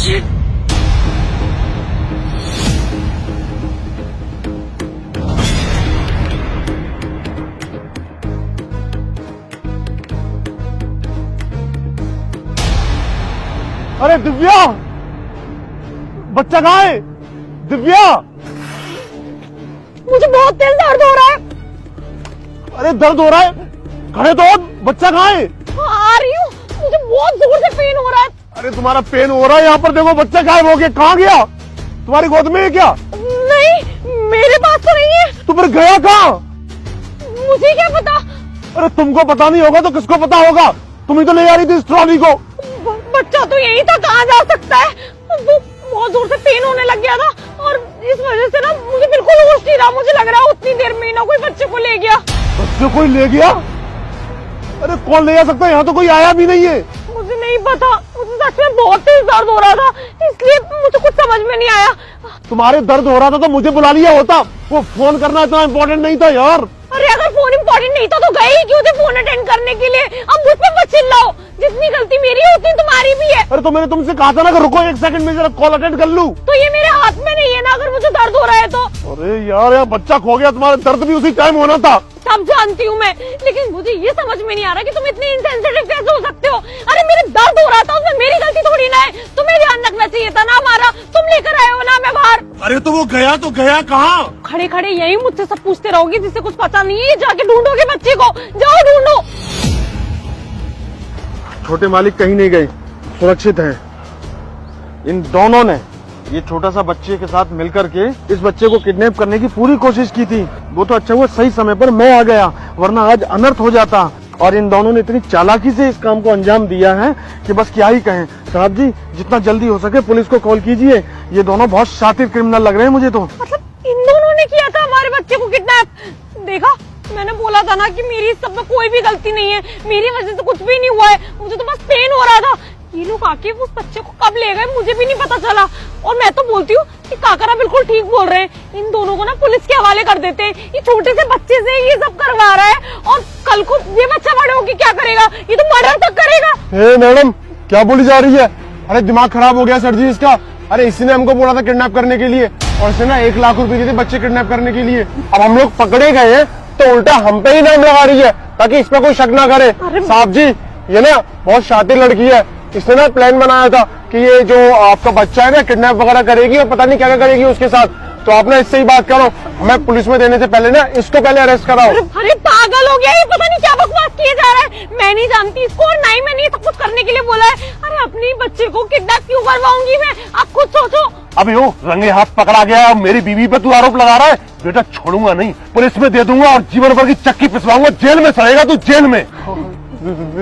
Shit. अरे दिव्या, बच्चा कहाँ है? दिव्या, मुझे बहुत तेज दर्द हो रहा है। अरे दर्द हो रहा है, खड़े तो हो, बच्चा कहाँ है? आ रही हूँ, मुझे बहुत जोर से पेन हो रहा है। अरे तुम्हारा पेन हो रहा है, यहाँ पर देखो बच्चा गायब हो गया, कहाँ गया? तुम्हारी गोद में है क्या? नहीं, मेरे पास तो नहीं है। तो फिर गया कहाँ? मुझे क्या पता। अरे तुमको पता नहीं होगा तो किसको पता होगा? तुम ही तो ले आ रही थी इस ट्रॉली को। बच्चा तो यही था, कहाँ जा सकता है? वो बहुत जोर से पेन होने लग गया था और इस वजह से ना मुझे बिल्कुल होश नहीं रहा। मुझे लग रहा है उतनी देर में ना कोई बच्चे को ले गया। बच्चे कोई ले गया? अरे कौन ले जा सकता है? यहाँ तो कोई आया भी नहीं है। मुझे नहीं पता, मुझे सच में बहुत तेज दर्द हो रहा था, इसलिए मुझे कुछ समझ में नहीं आया। तुम्हारे दर्द हो रहा था तो मुझे बुला लिया होता। वो फोन करना इतना इम्पोर्टेंट नहीं था यार। अरे अगर फोन इम्पोर्टेंट नहीं था तो गए ही क्यों थे फोन अटेंड करने के लिए? अब मुझ पर मत चिल्लाओ, जितनी गलती मेरी है उतनी तुम्हारी भी है। अरे तो मैंने तुमसे कहा था ना कि रुको एक सेकंड में जरा कॉल अटेंड कर लूं। तो ये मेरे हाथ में नहीं है ना, अगर मुझे दर्द हो रहा है तो। अरे यार, यार बच्चा खो गया, तुम्हारा दर्द भी उसी टाइम होना था। सब जानती हूँ मैं, लेकिन मुझे ये समझ में नहीं आ रहा कि तुम इतने इनसेंसिटिव कैसे हो सकते हो। अरे मेरे दर्द हो रहा था, उसमें मेरी गलती थोड़ी ना है। तुम्हें ध्यान रखना चाहिए था ना हमारा। तुम लेकर आए हो ना मैं बाहर। अरे तो वो गया तो गया कहाँ? खड़े खड़े यही मुझसे सब पूछते रहोगे जिससे कुछ पता नहीं है। जाके ढूंढोगे बच्चे को, जाओ ढूंढो। छोटे मालिक कहीं नहीं गए, सुरक्षित हैं। इन दोनों ने ये छोटा सा बच्चे के साथ मिलकर के इस बच्चे को किडनैप करने की पूरी कोशिश की थी। वो तो अच्छा हुआ सही समय पर मैं आ गया, वरना आज अनर्थ हो जाता। और इन दोनों ने इतनी चालाकी से इस काम को अंजाम दिया है कि बस क्या ही कहें। साहब जी, जितना जल्दी हो सके पुलिस को कॉल कीजिए। ये दोनों बहुत शातिर क्रिमिनल लग रहे हैं मुझे तो। मतलब इन दोनों ने किया था हमारे बच्चे को किडनैप? देखा, मैंने बोला था ना कि मेरी इस सब में कोई भी गलती नहीं है। मेरी वजह से कुछ भी नहीं हुआ है, मुझे तो बस पेन हो रहा था। ये लोग आके उस बच्चे को कब ले गए मुझे भी नहीं पता चला। और मैं तो बोलती हूँ कि काकरा बिल्कुल ठीक बोल रहे हैं। इन दोनों को ना पुलिस के हवाले कर देते हैं। ये छोटे से बच्चे से ये सब करवा रहा है और कल को ये बच्चा बड़े होके क्या करेगा? ये तो मर्डर तक करेगा। मैडम, क्या बोली जा रही है? अरे दिमाग खराब हो गया सर जी इसका। अरे इसी ने हमको बोला था किडनैप करने के लिए, और इसने ना 1 लाख रुपए दिए थे बच्चे किडनैप करने के लिए। अब हम लोग पकड़े गए हैं तो उल्टा हम पे ही नाम लगा रही है ताकि इस पे कोई शक ना करे। साहब जी, ये ना बहुत शातिर लड़की है। इसने ना प्लान बनाया था कि ये जो आपका बच्चा है ना किडनैप वगैरह करेगी और पता नहीं क्या क्या करेगी उसके साथ। तो आप ना इससे ही बात करो, मैं पुलिस में देने से पहले ना इसको पहले अरेस्ट कराओ। अरे पागल हो गया, ये पता नहीं क्या बकवास किए जा रहा है। मैं नहीं जानती इसको और ना ही मैंने ये सब कुछ करने के लिए बोला है। अरे अपनी बच्चे को किडनैप क्यों करवाऊंगी मैं? आप खुद सोचो। अबे वो रंगे हाथ पकड़ा गया, मेरी बीवी पे तू आरोप लगा रहा है। बेटा छोड़ूंगा नहीं, पुलिस में दे दूंगा और जीवन भर की चक्की पिसवाऊंगा। जेल में सड़ेगा तू, जेल में।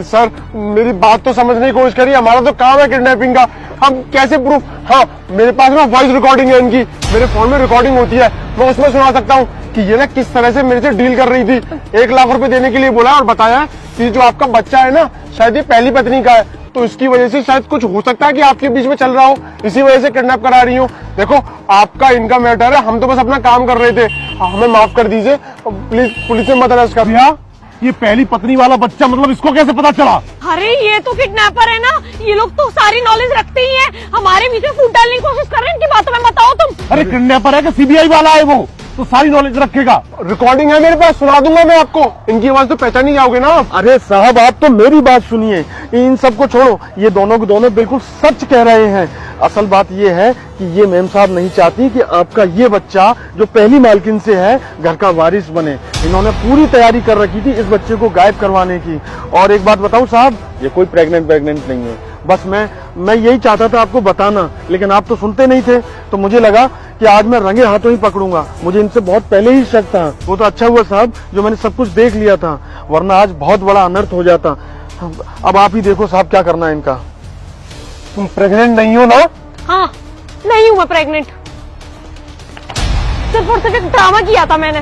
सर मेरी बात तो समझने की कोशिश करिए, हमारा तो काम है किडनैपिंग का। हम कैसे प्रूफ? हाँ, मेरे पास ना वॉइस रिकॉर्डिंग है इनकी, मेरे फोन में रिकॉर्डिंग होती है, मैं उसमें सुना सकता हूँ कि ये ना किस तरह से मेरे से डील कर रही थी। 1 लाख रुपए देने के लिए बोला और बताया कि जो आपका बच्चा है ना शायद ये पहली पत्नी का है, तो इसकी वजह से शायद कुछ हो सकता है कि आपके बीच में चल रहा हो, इसी वजह से किडनैप करा रही हूँ। देखो आपका इनका मैटर है, हम तो बस अपना काम कर रहे थे, हमें माफ कर दीजिए। प्लीज पुलिस में मत अरेस्ट कर। ये पहली पत्नी वाला बच्चा, मतलब इसको कैसे पता चला? अरे ये तो किडनैपर है ना, ये लोग तो सारी नॉलेज रखते ही हैं। हमारे बीच में फूट डालने की कोशिश कर रहे हैं, इनकी बातों में बताओ तुम। अरे किडनैपर है कि सीबीआई वाला है वो, तो सारी नॉलेज रखेगा। रिकॉर्डिंग है मेरे पास, सुना दूंगा मैं आपको। इनकी आवाज तो पहचान ही जाओगे ना आप। अरे साहब आप तो मेरी बात सुनिए, इन सबको छोड़ो। ये दोनों के दोनों बिल्कुल सच कह रहे हैं। असल बात ये है कि ये मेम साहब नहीं चाहती कि आपका ये बच्चा जो पहली मालकिन से है घर का वारिस बने। इन्होंने पूरी तैयारी कर रखी थी इस बच्चे को गायब करवाने की। और एक बात बताऊं साहब, ये कोई प्रेग्नेंट नहीं है। बस मैं यही चाहता था आपको बताना, लेकिन आप तो सुनते नहीं थे। तो मुझे लगा कि आज मैं रंगे हाथों ही पकड़ूंगा। मुझे इनसे बहुत पहले ही शक था। वो तो अच्छा हुआ साहब जो मैंने सब कुछ देख लिया था, वरना आज बहुत बड़ा अनर्थ हो जाता। अब आप ही देखो साहब क्या करना है इनका। तुम प्रेग्नेंट नहीं हो ना? हाँ, नहीं हूँ मैं प्रेग्नेंट। सिर्फ और सिर्फ एक ड्रामा किया था मैंने,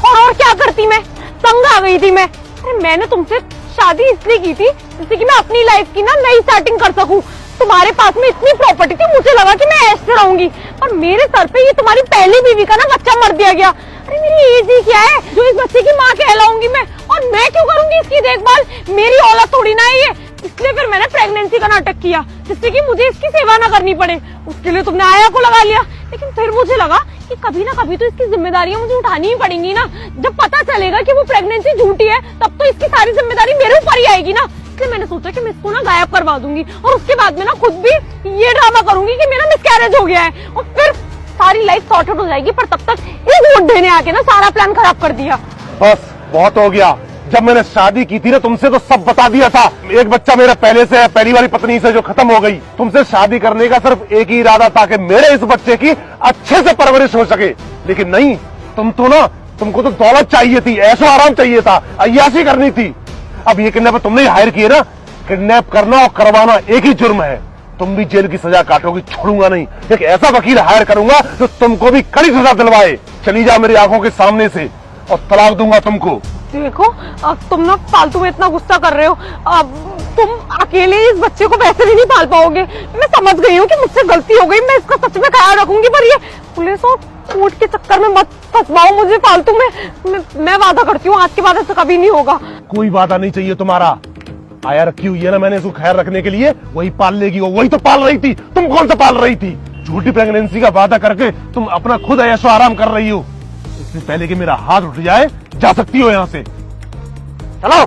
और क्या करती मैं? तंग आ गई थी मैं। अरे मैंने तुमसे शादी इसलिए की थी जिससे कि मैं अपनी लाइफ की ना नई स्टार्टिंग कर सकूं। तुम्हारे पास में इतनी प्रॉपर्टी थी, मुझे लगा कि मैं ऐसे रहूंगी, और मेरे सर पे ये तुम्हारी पहली बीवी का ना बच्चा मर दिया गया। अरे मेरी एज ही क्या है जो इस बच्चे की माँ कहलाऊंगी मैं? और मैं क्यों करूंगी इसकी देखभाल? मेरी औलाद थोड़ी ना है ये। इसलिए फिर मैंने प्रेगनेंसी का नाटक किया, जिससे कि मुझे इसकी सेवा ना करनी पड़े। उसके लिए तुमने आया को लगा लिया, लेकिन फिर मुझे लगा कि कभी ना कभी तो इसकी जिम्मेदारियां मुझे उठानी ही पड़ेंगी ना। जब पता चलेगा कि वो प्रेगनेंसी झूठी है, तब तो इसकी सारी जिम्मेदारी मेरे ऊपर ही आएगी ना। इसलिए मैंने सोचा कि मैं इसको ना गायब करवा दूंगी, और उसके बाद में ना खुद भी ये ड्रामा करूंगी कि मेरा मिसकैरेज हो गया है, और फिर सारी लाइफ सॉर्टेड हो जाएगी। पर तब तक इस बुड्ढे ने आके ना सारा प्लान खराब कर दिया। बस बहुत हो गया। जब मैंने शादी की थी ना तुमसे, तो सब बता दिया था। एक बच्चा मेरा पहले से है, पहली वाली पत्नी से जो खत्म हो गई। तुमसे शादी करने का सिर्फ एक ही इरादा था कि मेरे इस बच्चे की अच्छे से परवरिश हो सके। लेकिन नहीं, तुमको तो दौलत चाहिए थी, ऐशो आराम चाहिए था, अय्याशी करनी थी। अब ये किडनैपर तुमने ही हायर किए ना। किडनैप करना और करवाना एक ही जुर्म है। तुम भी जेल की सजा काटोगी, छोड़ूंगा नहीं। एक ऐसा वकील हायर करूंगा जो तुमको भी कड़ी सजा दिलवाए। चली जा मेरी आंखों के सामने से, और तलाक दूंगा तुमको। देखो, अब तुम ना फालतू में इतना गुस्सा कर रहे हो। अब तुम अकेले इस बच्चे को वैसे भी नहीं पाल पाओगे। मैं समझ गई हूँ कि मुझसे गलती हो गई, मैं इसका सच में ख्याल रखूंगी। पर ये पुलिस और कोर्ट के चक्कर में मत फंसवाओ मुझे फालतू में। मैं वादा करती हूँ आज के बाद ऐसा कभी नहीं होगा। कोई वादा नहीं चाहिए तुम्हारा। आया रखी हुई है ना मैंने इसको ख्याल रखने के लिए, वही पाल लेगी। वो वही तो पाल रही थी, तुम कौन सा पाल रही थी? झूठी प्रेगनेंसी का वादा करके तुम अपना खुद ऐशो आराम कर रही हो। इससे पहले कि मेरा हाथ उठ जाए, जा सकती हो यहाँ से। चलो।